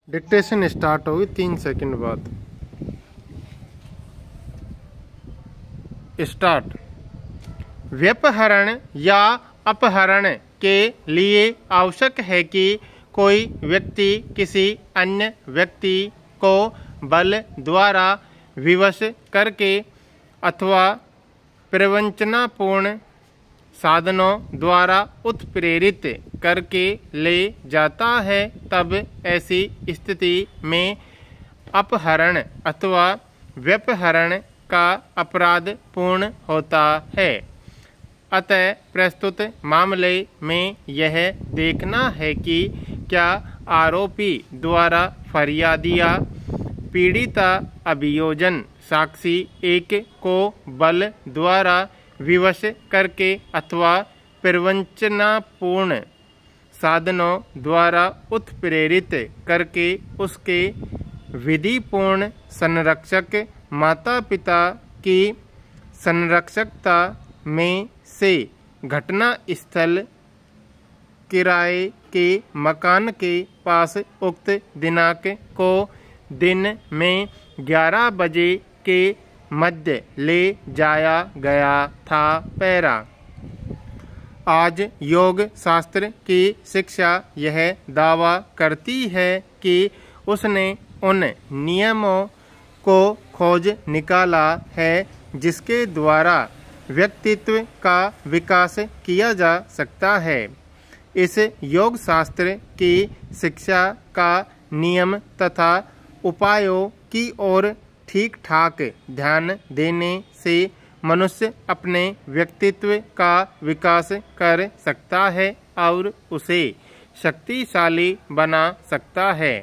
Dictation start होगी 3 second बाद। Start. व्यपहरण या अपहरण के लिए आवश्यक है कि कोई व्यक्ति किसी अन्य व्यक्ति को बल द्वारा विवश करके अथवा प्रवंचनापूर्ण साधनों द्वारा उत्प्रेरित करके ले जाता है, तब ऐसी स्थिति में अपहरण अथवा व्यपहरण का अपराध पूर्ण होता है। अतः प्रस्तुत मामले में यह देखना है कि क्या आरोपी द्वारा फरियादिया पीड़िता अभियोजन साक्षी एक को बल द्वारा विवश करके अथवा प्रवंचनापूर्ण साधनों द्वारा उत्प्रेरित करके उसके विधिपूर्ण संरक्षक माता पिता की संरक्षकता में से घटना स्थल किराए के मकान के पास उक्त दिनांक को दिन में 11 बजे के मध्य ले जाया गया था। पैरा। आज योग शास्त्र की शिक्षा यह दावा करती है कि उसने उन नियमों को खोज निकाला है जिसके द्वारा व्यक्तित्व का विकास किया जा सकता है। इस योग शास्त्र की शिक्षा का नियम तथा उपायों की ओर ठीक ठाक ध्यान देने से मनुष्य अपने व्यक्तित्व का विकास कर सकता है और उसे शक्तिशाली बना सकता है।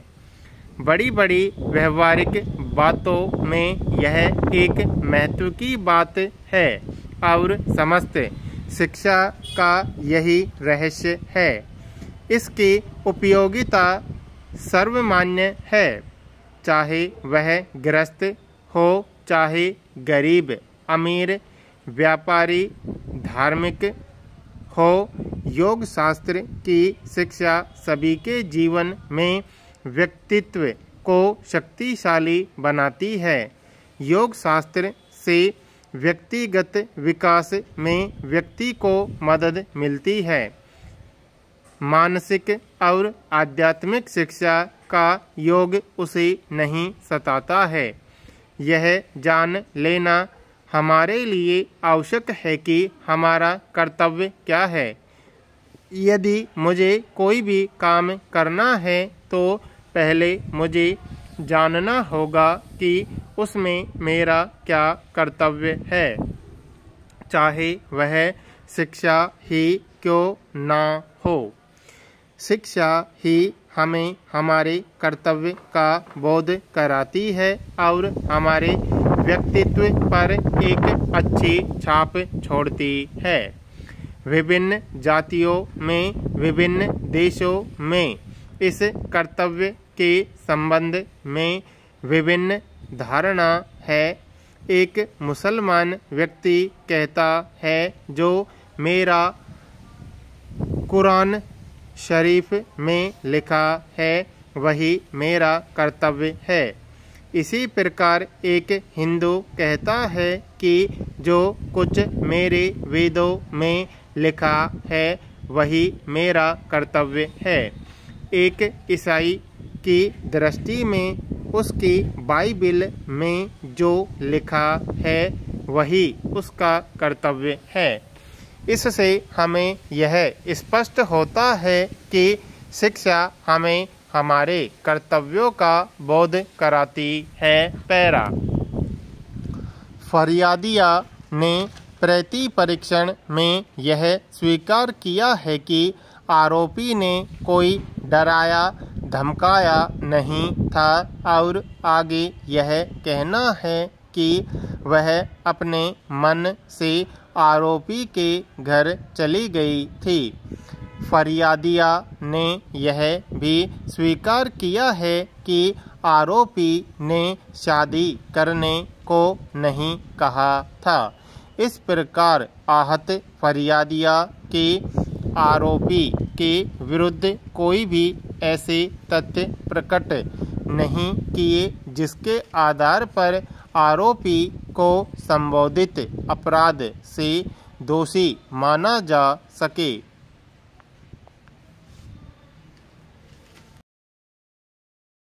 बड़ी बड़ी व्यवहारिक बातों में यह एक महत्व की बात है और समस्त शिक्षा का यही रहस्य है। इसकी उपयोगिता सर्वमान्य है, चाहे वह गृहस्थ हो, चाहे गरीब, अमीर, व्यापारी, धार्मिक हो। योग शास्त्र की शिक्षा सभी के जीवन में व्यक्तित्व को शक्तिशाली बनाती है। योग शास्त्र से व्यक्तिगत विकास में व्यक्ति को मदद मिलती है। मानसिक और आध्यात्मिक शिक्षा का योग उसे नहीं सताता है। यह जान लेना हमारे लिए आवश्यक है कि हमारा कर्तव्य क्या है। यदि मुझे कोई भी काम करना है तो पहले मुझे जानना होगा कि उसमें मेरा क्या कर्तव्य है, चाहे वह शिक्षा ही क्यों ना हो। शिक्षा ही हमें हमारे कर्तव्य का बोध कराती है और हमारे व्यक्तित्व पर एक अच्छी छाप छोड़ती है। विभिन्न जातियों में, विभिन्न देशों में इस कर्तव्य के संबंध में विभिन्न धारणा है। एक मुसलमान व्यक्ति कहता है, जो मेरा कुरान शरीफ में लिखा है वही मेरा कर्तव्य है। इसी प्रकार एक हिंदू कहता है कि जो कुछ मेरे वेदों में लिखा है वही मेरा कर्तव्य है। एक ईसाई की दृष्टि में उसकी बाइबिल में जो लिखा है वही उसका कर्तव्य है। इससे हमें यह स्पष्ट होता है कि शिक्षा हमें हमारे कर्तव्यों का बोध कराती है। पैरा। फरियादिया ने प्रति परीक्षण में यह स्वीकार किया है कि आरोपी ने कोई डराया धमकाया नहीं था और आगे यह कहना है कि वह अपने मन से आरोपी के घर चली गई थी। फरियादिया ने यह भी स्वीकार किया है कि आरोपी ने शादी करने को नहीं कहा था। इस प्रकार आहत फरियादिया के आरोपी के विरुद्ध कोई भी ऐसे तथ्य प्रकट नहीं किए जिसके आधार पर आरोपी को संबोधित अपराध से दोषी माना जा सके।